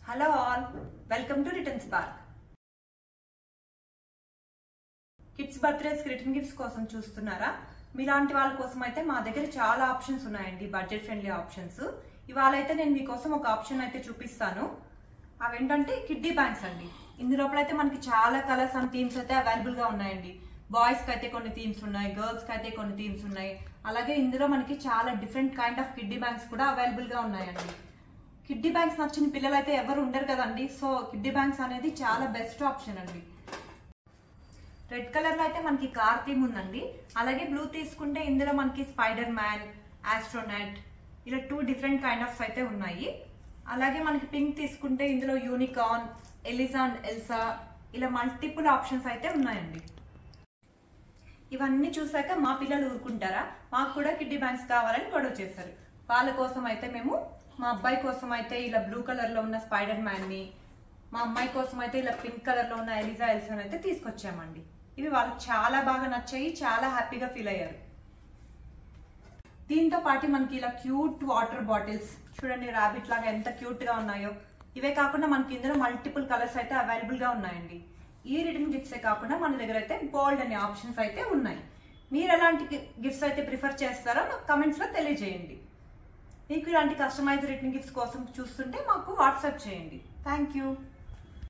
Hello all, welcome to return spark. Kids birthdays return gifts కోసం చూస్తున్నారా? మీలాంటి వాళ్ళ కోసం అయితే మా దగ్గర చాలా ఆప్షన్స్ ఉన్నాయండి, బడ్జెట్ ఫ్రెండ్లీ ఆప్షన్స్. ఇవాళ అయితే నేను మీకోసం ఒక ఆప్షన్ అయితే చూపిస్తాను. అవేంటంటే కిడ్డీ బ్యాంక్స్ అండి. ఇందులోపల అయితే మనకి చాలా కలర్స్ అండ్ థీమ్స్ అయితే అవైలబుల్ గా ఉన్నాయండి. బాయ్స్ కి అయితే కొన్ని థీమ్స్ ఉన్నాయి, గర్ల్స్ కి అయితే కొన్ని థీమ్స్ ఉన్నాయి. అలాగే ఇందులో మనకి చాలా different kind of kiddy banks కూడా అవైలబుల్ గా ఉన్నాయండి. కిడ్డీ బ్యాంక్స్ నచ్చిన పిల్లలు అయితే ఎవరు ఉండరు కదండి. సో కిడ్డీ బ్యాంక్స్ అనేది చాలా బెస్ట్ ఆప్షన్ అండి. రెడ్ కలర్ లో అయితే మనకి కార్ థీమ్ ఉందండి. అలాగే బ్లూ తీసుకుంటే ఇందులో మనకి స్పైడర్ మ్యాన్, ఆస్ట్రోనాట్ ఇలా 2 డిఫరెంట్ కైండ్ ఆఫ్ అయితే ఉన్నాయి. అలాగే మనకి పింక్ తీసుకుంటే ఇందులో యూనికార్న్, ఎలిజా అండ్ ఎల్సా ఇలా మల్టిపుల్ ఆప్షన్స్ అయితే ఉన్నాయండి. ఇవన్నీ చూసాక మా పిల్లలు ఊరుకుంటారా? మాకు కూడా కిడ్డీ బ్యాంక్స్ కావాలని గొడవ చేస్తారు. వాళ్ళ కోసం అయితే మేము మా అబ్బాయి కోసం అయితే ఇలా బ్లూ కలర్ లో ఉన్న స్పైడర్ మ్యాన్ ని, మా అమ్మాయి కోసం అయితే ఇలా పింక్ కలర్ లో ఉన్న ఎలిజా ఎల్సా అయితే తీసుకొచ్చామండి. ఇవి వాళ్ళకి చాలా బాగా నచ్చాయి, చాలా హ్యాపీగా ఫీల్ అయ్యారు. దీంతో పాటు మనకి ఇలా క్యూట్ వాటర్ బాటిల్స్ చూడండి, రాబిట్ లాగా ఎంత క్యూట్ గా ఉన్నాయో. ఇవే కాకుండా మనకి ఇందులో మల్టిపుల్ కలర్స్ అయితే అవైలబుల్ గా ఉన్నాయండి. ఈ రిటర్న్ గిఫ్ట్సే కాకుండా మన దగ్గర అయితే బోల్డ్ అనే ఆప్షన్స్ అయితే ఉన్నాయి. మీరు ఎలాంటి గిఫ్ట్స్ అయితే ప్రిఫర్ చేస్తారో మాకు కమెంట్స్ లో తెలియజేయండి. మీకు ఇలాంటి కస్టమైజ్ రిటర్న్ గిఫ్ట్స్ కోసం చూస్తుంటే మాకు వాట్సాప్ చేయండి. Thank you.